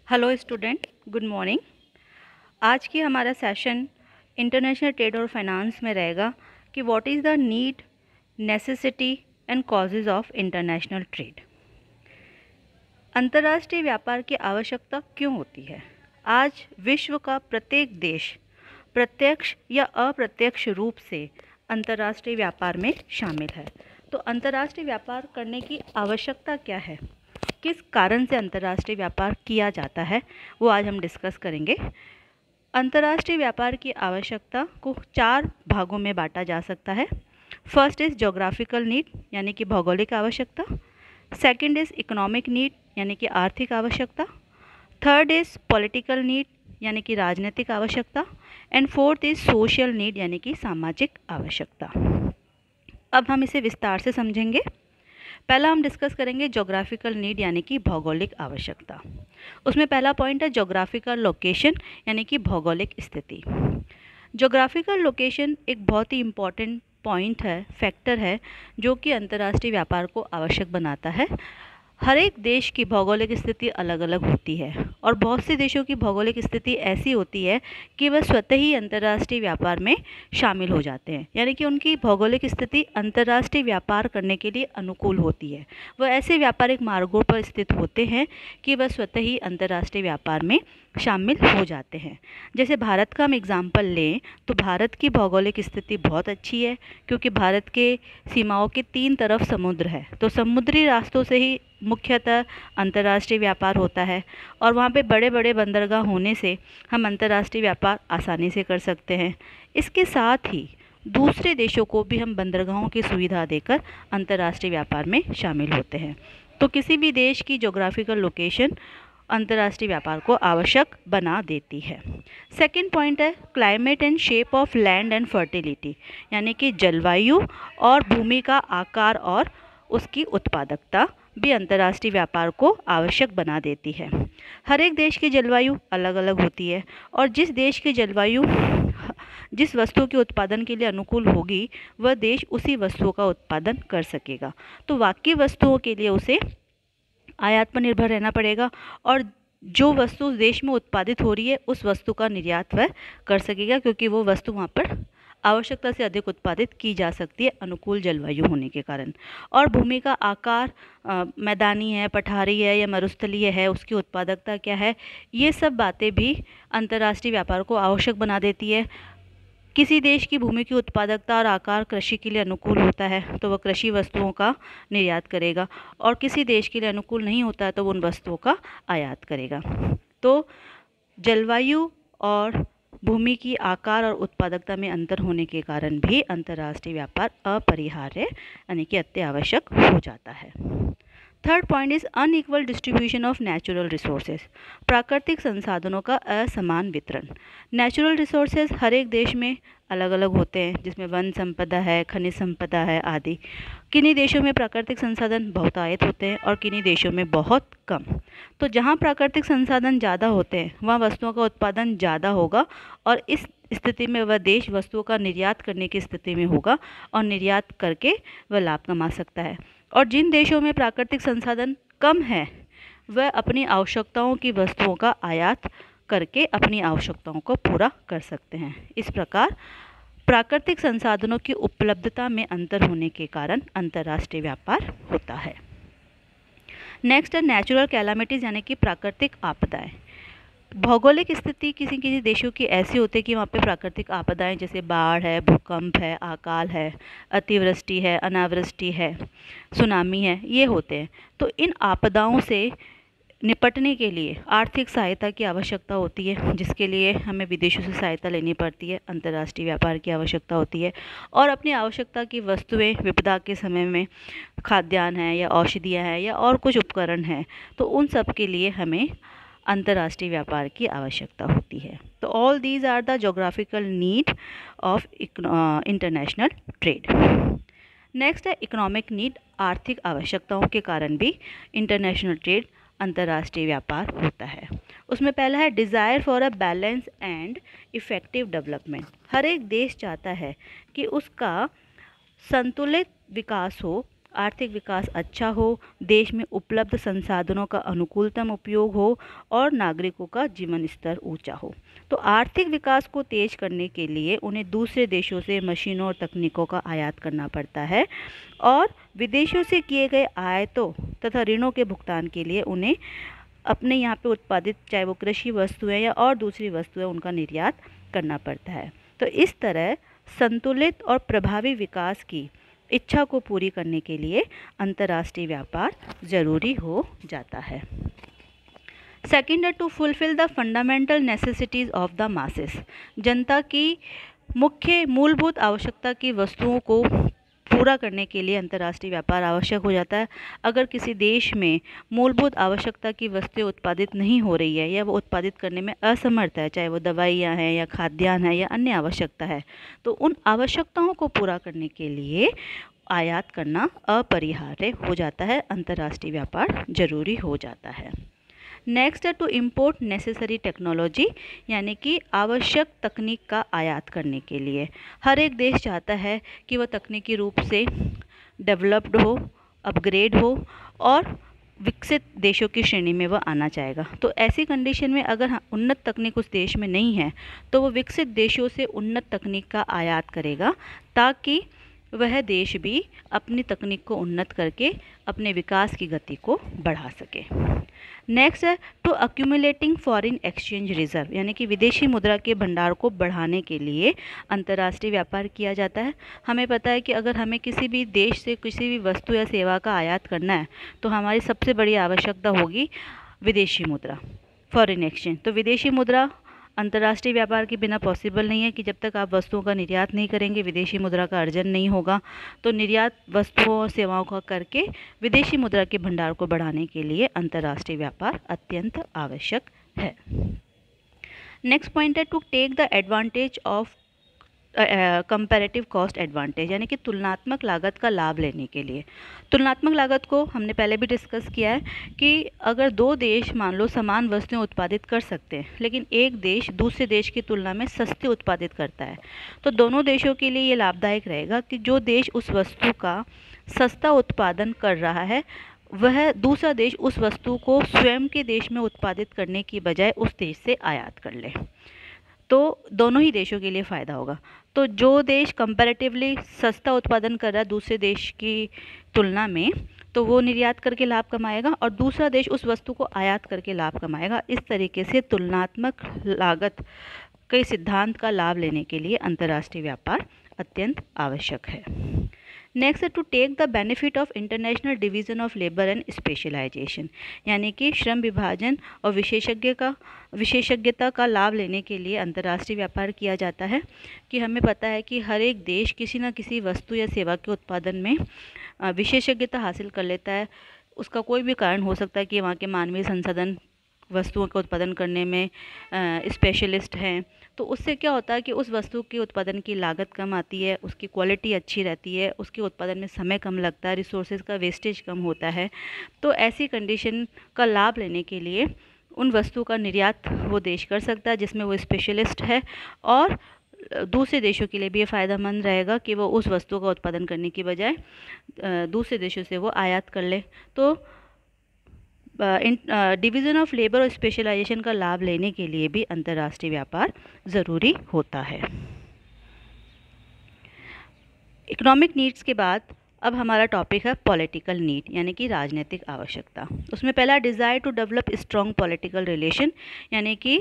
Hello student, good morning. आज की हमारा सेशन इंटरनेशनल ट्रेड और फाइनेंस में रहेगा कि what is the need, necessity and causes of international trade. अंतर्राष्ट्रीय व्यापार की आवश्यकता क्यों होती है? आज विश्व का प्रत्येक देश प्रत्यक्ष या अप्रत्यक्ष रूप से अंतर्राष्ट्रीय व्यापार में शामिल है। तो अंतर्राष्ट्रीय व्यापार करने की आवश्यकता क्या है, किस कारण से अंतर्राष्ट्रीय व्यापार किया जाता है, वो आज हम डिस्कस करेंगे। अंतर्राष्ट्रीय व्यापार की आवश्यकता को 4 भागों में बांटा जा सकता है। फर्स्ट इज़ जोग्राफिकल नीड, यानी कि भौगोलिक आवश्यकता। सेकंड इज़ इकोनॉमिक नीड, यानी कि आर्थिक आवश्यकता। थर्ड इज़ पॉलिटिकल नीड, यानी कि राजनीतिक आवश्यकता। And fourth is social need, यानी कि सामाजिक आवश्यकता। अब हम इसे विस्तार से समझेंगे। पहला हम डिस्कस करेंगे जोग्राफिकल नीड, यानी कि भौगोलिक आवश्यकता। उसमें पहला पॉइंट है जोग्राफिकल लोकेशन, यानी कि भौगोलिक स्थिति। जोग्राफिकल लोकेशन एक बहुत ही इम्पॉर्टेंट पॉइंट है, फैक्टर है, जो कि अंतर्राष्ट्रीय व्यापार को आवश्यक बनाता है। हर एक देश की भौगोलिक स्थिति अलग अलग होती है और बहुत से देशों की भौगोलिक स्थिति ऐसी होती है कि वह स्वतः ही अंतर्राष्ट्रीय व्यापार में शामिल हो जाते हैं, यानी कि उनकी भौगोलिक स्थिति अंतर्राष्ट्रीय व्यापार करने के लिए अनुकूल होती है। वह ऐसे व्यापारिक मार्गों पर स्थित होते हैं कि वह स्वतः ही अंतर्राष्ट्रीय व्यापार में शामिल हो जाते हैं। जैसे भारत का हम एग्जाम्पल लें तो भारत की भौगोलिक स्थिति बहुत अच्छी है, क्योंकि भारत के सीमाओं के 3 तरफ समुद्र है, तो समुद्री रास्तों से ही मुख्यतः अंतर्राष्ट्रीय व्यापार होता है और वहाँ पे बड़े बड़े बंदरगाह होने से हम अंतर्राष्ट्रीय व्यापार आसानी से कर सकते हैं। इसके साथ ही दूसरे देशों को भी हम बंदरगाहों की सुविधा देकर अंतर्राष्ट्रीय व्यापार में शामिल होते हैं। तो किसी भी देश की जोग्राफिकल लोकेशन अंतर्राष्ट्रीय व्यापार को आवश्यक बना देती है। सेकंड पॉइंट है climate and shape of land and fertility, यानी कि जलवायु और भूमि का आकार और उसकी उत्पादकता भी अंतर्राष्ट्रीय व्यापार को आवश्यक बना देती है। हर एक देश की जलवायु अलग अलग होती है और जिस देश की जलवायु जिस वस्तु के उत्पादन के लिए अनुकूल होगी, वह देश उसी वस्तुओं का उत्पादन कर सकेगा। तो बाकी वस्तुओं के लिए उसे आयात पर निर्भर रहना पड़ेगा और जो वस्तु उस देश में उत्पादित हो रही है उस वस्तु का निर्यात वह कर सकेगा, क्योंकि वो वस्तु वहाँ पर आवश्यकता से अधिक उत्पादित की जा सकती है अनुकूल जलवायु होने के कारण। और भूमि का आकार मैदानी है, पठारी है या मरुस्थलीय है, उसकी उत्पादकता क्या है, ये सब बातें भी अंतर्राष्ट्रीय व्यापार को आवश्यक बना देती है। किसी देश की भूमि की उत्पादकता और आकार कृषि के लिए अनुकूल होता है तो वह कृषि वस्तुओं का निर्यात करेगा और किसी देश के लिए अनुकूल नहीं होता है तो वो उन वस्तुओं का आयात करेगा। तो जलवायु और भूमि की आकार और उत्पादकता में अंतर होने के कारण भी अंतर्राष्ट्रीय व्यापार अपरिहार्य यानी कि अत्यावश्यक हो जाता है। Third point is unequal distribution of natural resources, प्राकृतिक संसाधनों का असमान वितरण। नेचुरल रिसोर्सेज हर एक देश में अलग अलग होते हैं, जिसमें वन संपदा है, खनिज संपदा है आदि। किन्हीं देशों में प्राकृतिक संसाधन बहुतायत होते हैं और किन्हीं देशों में बहुत कम। तो जहाँ प्राकृतिक संसाधन ज़्यादा होते हैं वहाँ वस्तुओं का उत्पादन ज़्यादा होगा और इस स्थिति में वह देश वस्तुओं का निर्यात करने की स्थिति में होगा और निर्यात करके वह लाभ कमा सकता है। और जिन देशों में प्राकृतिक संसाधन कम है वह अपनी आवश्यकताओं की वस्तुओं का आयात करके अपनी आवश्यकताओं को पूरा कर सकते हैं। इस प्रकार प्राकृतिक संसाधनों की उपलब्धता में अंतर होने के कारण अंतर्राष्ट्रीय व्यापार होता है। नेक्स्ट है नेचुरल कैलामिटीज़, यानी कि प्राकृतिक आपदाएं। भौगोलिक स्थिति किसी किसी देशों की ऐसी होती है कि वहाँ पे प्राकृतिक आपदाएं जैसे बाढ़ है, भूकंप है, अकाल है, अतिवृष्टि है, अनावृष्टि है, सुनामी है, ये होते हैं। तो इन आपदाओं से निपटने के लिए आर्थिक सहायता की आवश्यकता होती है, जिसके लिए हमें विदेशों से सहायता लेनी पड़ती है, अंतर्राष्ट्रीय व्यापार की आवश्यकता होती है। और अपनी आवश्यकता की वस्तुएं विपदा के समय में खाद्यान्न है या औषधियाँ हैं या और कुछ उपकरण हैं, तो उन सब के लिए हमें अंतर्राष्ट्रीय व्यापार की आवश्यकता होती है। तो all these are the geographical need of international trade. Next है इकोनॉमिक नीड, आर्थिक आवश्यकताओं के कारण भी इंटरनेशनल ट्रेड अंतर्राष्ट्रीय व्यापार होता है। उसमें पहला है desire for a balance and effective development. हर एक देश चाहता है कि उसका संतुलित विकास हो, आर्थिक विकास अच्छा हो, देश में उपलब्ध संसाधनों का अनुकूलतम उपयोग हो और नागरिकों का जीवन स्तर ऊंचा हो। तो आर्थिक विकास को तेज करने के लिए उन्हें दूसरे देशों से मशीनों और तकनीकों का आयात करना पड़ता है और विदेशों से किए गए आयातों तथा ऋणों के भुगतान के लिए उन्हें अपने यहाँ पे उत्पादित, चाहे वो कृषि वस्तुएं या और दूसरी वस्तुएं, उनका निर्यात करना पड़ता है। तो इस तरह संतुलित और प्रभावी विकास की इच्छा को पूरी करने के लिए अंतर्राष्ट्रीय व्यापार ज़रूरी हो जाता है। सेकेंड है to fulfil the fundamental necessities of the masses. जनता की मुख्य मूलभूत आवश्यकता की वस्तुओं को पूरा करने के लिए अंतर्राष्ट्रीय व्यापार आवश्यक हो जाता है। अगर किसी देश में मूलभूत आवश्यकता की वस्तुएं उत्पादित नहीं हो रही है या वो उत्पादित करने में असमर्थ है, चाहे वो दवाइयाँ हैं या खाद्यान्न है या अन्य आवश्यकता है, तो उन आवश्यकताओं को पूरा करने के लिए आयात करना अपरिहार्य हो जाता है, अंतर्राष्ट्रीय व्यापार जरूरी हो जाता है। नेक्स्ट है टू इम्पोर्ट नेसेसरी टेक्नोलॉजी, यानी कि आवश्यक तकनीक का आयात करने के लिए हर एक देश चाहता है कि वह तकनीकी रूप से डेवलप्ड हो, अपग्रेड हो और विकसित देशों की श्रेणी में वह आना चाहेगा। तो ऐसी कंडीशन में अगर उन्नत तकनीक उस देश में नहीं है तो वो विकसित देशों से उन्नत तकनीक का आयात करेगा ताकि वह देश भी अपनी तकनीक को उन्नत करके अपने विकास की गति को बढ़ा सके। नेक्स्ट है to accumulating foreign exchange reserve, यानी कि विदेशी मुद्रा के भंडार को बढ़ाने के लिए अंतर्राष्ट्रीय व्यापार किया जाता है। हमें पता है कि अगर हमें किसी भी देश से किसी भी वस्तु या सेवा का आयात करना है तो हमारी सबसे बड़ी आवश्यकता होगी विदेशी मुद्रा, फॉरेन एक्सचेंज। तो विदेशी मुद्रा अंतर्राष्ट्रीय व्यापार के बिना पॉसिबल नहीं है कि जब तक आप वस्तुओं का निर्यात नहीं करेंगे विदेशी मुद्रा का अर्जन नहीं होगा। तो निर्यात वस्तुओं और सेवाओं का करके विदेशी मुद्रा के भंडार को बढ़ाने के लिए अंतर्राष्ट्रीय व्यापार अत्यंत आवश्यक है। नेक्स्ट पॉइंट है to take the advantage of comparative cost advantage, यानी कि तुलनात्मक लागत का लाभ लेने के लिए। तुलनात्मक लागत को हमने पहले भी डिस्कस किया है कि अगर दो देश मान लो समान वस्तुएं उत्पादित कर सकते हैं लेकिन एक देश दूसरे देश की तुलना में सस्ती उत्पादित करता है तो दोनों देशों के लिए ये लाभदायक रहेगा कि जो देश उस वस्तु का सस्ता उत्पादन कर रहा है वह दूसरा देश उस वस्तु को स्वयं के देश में उत्पादित करने की बजाय उस देश से आयात कर ले, तो दोनों ही देशों के लिए फ़ायदा होगा। तो जो देश कंपैरेटिवली सस्ता उत्पादन कर रहा है दूसरे देश की तुलना में तो वो निर्यात करके लाभ कमाएगा और दूसरा देश उस वस्तु को आयात करके लाभ कमाएगा। इस तरीके से तुलनात्मक लागत के सिद्धांत का लाभ लेने के लिए अंतर्राष्ट्रीय व्यापार अत्यंत आवश्यक है। Next to take the benefit of international division of labour and specialisation, यानी कि श्रम विभाजन और विशेषज्ञता का लाभ लेने के लिए अंतर्राष्ट्रीय व्यापार किया जाता है। कि हमें पता है कि हर एक देश किसी न किसी वस्तु या सेवा के उत्पादन में विशेषज्ञता हासिल कर लेता है। उसका कोई भी कारण हो सकता है कि वहाँ के मानवीय संसाधन वस्तुओं का उत्पादन करने में स्पेशलिस्ट हैं, तो उससे क्या होता है कि उस वस्तु के उत्पादन की लागत कम आती है, उसकी क्वालिटी अच्छी रहती है, उसके उत्पादन में समय कम लगता है, रिसोर्सेज का वेस्टेज कम होता है। तो ऐसी कंडीशन का लाभ लेने के लिए उन वस्तु का निर्यात वो देश कर सकता है जिसमें वो स्पेशलिस्ट है और दूसरे देशों के लिए भी ये फ़ायदेमंद रहेगा कि वो उस वस्तु का उत्पादन करने की बजाय दूसरे देशों से वो आयात कर ले। तो डिवीज़न ऑफ लेबर और स्पेशलाइजेशन का लाभ लेने के लिए भी अंतर्राष्ट्रीय व्यापार ज़रूरी होता है। इकोनॉमिक नीड्स के बाद अब हमारा टॉपिक है पॉलिटिकल नीड, यानी कि राजनीतिक आवश्यकता। उसमें पहला desire to develop strong political relation, यानी कि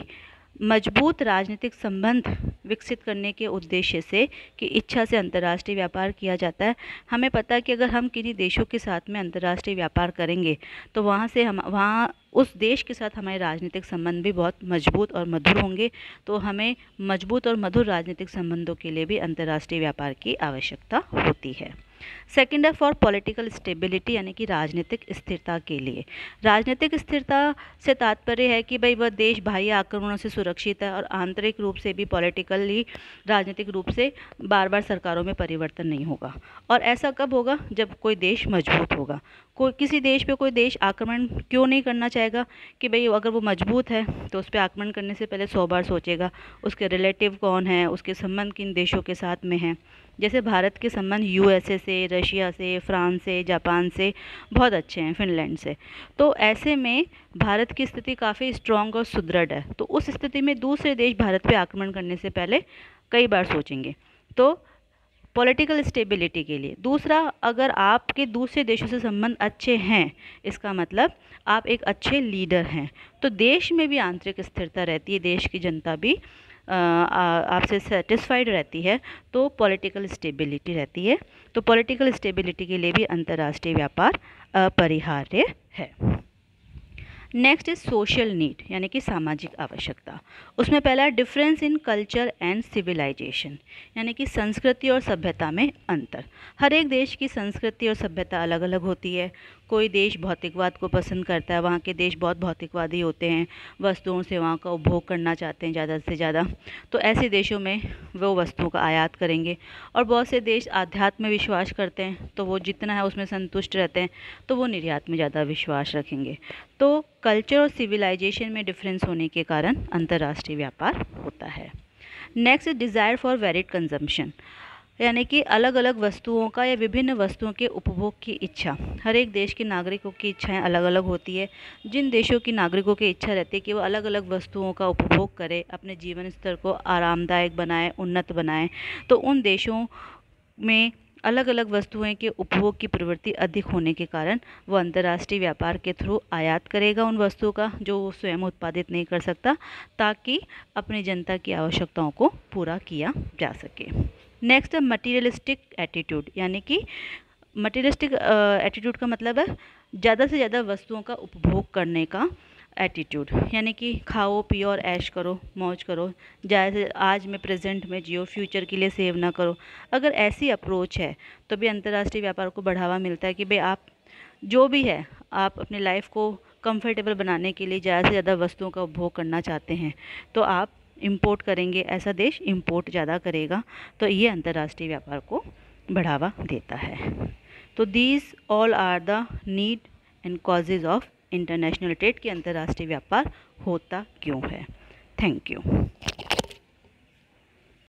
मजबूत राजनीतिक संबंध विकसित करने के उद्देश्य से की इच्छा से अंतर्राष्ट्रीय व्यापार किया जाता है। हमें पता है कि अगर हम किन्हीं देशों के साथ में अंतर्राष्ट्रीय व्यापार करेंगे तो वहाँ उस देश के साथ हमारे राजनीतिक संबंध भी बहुत मजबूत और मधुर होंगे। तो हमें मजबूत और मधुर राजनीतिक संबंधों के लिए भी अंतर्राष्ट्रीय व्यापार की आवश्यकता होती है। सेकेंड है फॉर पॉलिटिकल स्टेबिलिटी, यानी कि राजनीतिक स्थिरता के लिए। राजनीतिक स्थिरता से तात्पर्य है कि भाई वह देश बाह्य आक्रमणों से सुरक्षित है और आंतरिक रूप से भी पॉलिटिकली राजनीतिक रूप से बार बार सरकारों में परिवर्तन नहीं होगा। और ऐसा कब होगा? जब कोई देश मजबूत होगा। किसी देश पे कोई देश आक्रमण क्यों नहीं करना चाहेगा कि भाई अगर वो मजबूत है तो उस पर आक्रमण करने से पहले 100 बार सोचेगा, उसके रिलेटिव कौन है, उसके संबंध किन देशों के साथ में हैं। जैसे भारत के संबंध यूएसए से, रशिया से, फ्रांस से, जापान से बहुत अच्छे हैं, फिनलैंड से। तो ऐसे में भारत की स्थिति काफ़ी स्ट्रॉन्ग और सुदृढ़ है। तो उस स्थिति में दूसरे देश भारत पे आक्रमण करने से पहले कई बार सोचेंगे। तो पॉलिटिकल स्टेबिलिटी के लिए। दूसरा, अगर आपके दूसरे देशों से संबंध अच्छे हैं, इसका मतलब आप एक अच्छे लीडर हैं, तो देश में भी आंतरिक स्थिरता रहती है, देश की जनता भी आपसे सेटिस्फाइड रहती है, तो पॉलिटिकल स्टेबिलिटी रहती है। तो पॉलिटिकल स्टेबिलिटी के लिए भी अंतर्राष्ट्रीय व्यापार अपरिहार्य है। नेक्स्ट इज सोशल नीड, यानी कि सामाजिक आवश्यकता। उसमें पहला है difference in culture and civilisation, यानी कि संस्कृति और सभ्यता में अंतर। हर एक देश की संस्कृति और सभ्यता अलग अलग होती है। कोई देश भौतिकवाद को पसंद करता है, वहाँ के देश बहुत भौतिकवादी होते हैं, वस्तुओं सेवाओं का उपभोग करना चाहते हैं ज़्यादा से ज़्यादा, तो ऐसे देशों में वो वस्तुओं का आयात करेंगे। और बहुत से देश आध्यात्म में विश्वास करते हैं, तो वो जितना है उसमें संतुष्ट रहते हैं, तो वो निर्यात में ज़्यादा विश्वास रखेंगे। तो कल्चर और सिविलाइजेशन में डिफरेंस होने के कारण अंतर्राष्ट्रीय व्यापार होता है। Next is desire for varied consumption, यानी कि अलग अलग वस्तुओं का या विभिन्न वस्तुओं के उपभोग की इच्छा। हर एक देश के नागरिकों की इच्छाएं अलग अलग होती है। जिन देशों की नागरिकों की इच्छा रहती है कि वो अलग अलग वस्तुओं का उपभोग करें, अपने जीवन स्तर को आरामदायक बनाएं, उन्नत बनाएं, तो उन देशों में अलग अलग वस्तुएं के उपभोग की प्रवृत्ति अधिक होने के कारण वो अंतर्राष्ट्रीय व्यापार के थ्रू आयात करेगा उन वस्तुओं का जो वो स्वयं उत्पादित नहीं कर सकता, ताकि अपनी जनता की आवश्यकताओं को पूरा किया जा सके। नेक्स्ट है मटीरियलिस्टिक एटीट्यूड, यानी कि मटीरियलिस्टिक एटीट्यूड का मतलब है ज़्यादा से ज़्यादा वस्तुओं का उपभोग करने का एटीट्यूड, यानी कि खाओ पियो और ऐश करो, मौज करो, जैसे आज में प्रेजेंट में जियो, फ्यूचर के लिए सेव ना करो। अगर ऐसी अप्रोच है तो भी अंतर्राष्ट्रीय व्यापार को बढ़ावा मिलता है कि भाई आप जो भी है, आप अपनी लाइफ को कंफर्टेबल बनाने के लिए ज़्यादा से ज़्यादा वस्तुओं का उपभोग करना चाहते हैं, तो आप इंपोर्ट करेंगे, ऐसा देश इंपोर्ट ज़्यादा करेगा, तो ये अंतर्राष्ट्रीय व्यापार को बढ़ावा देता है। तो these all are the need and causes of international trade, की अंतर्राष्ट्रीय व्यापार होता क्यों है। Thank you.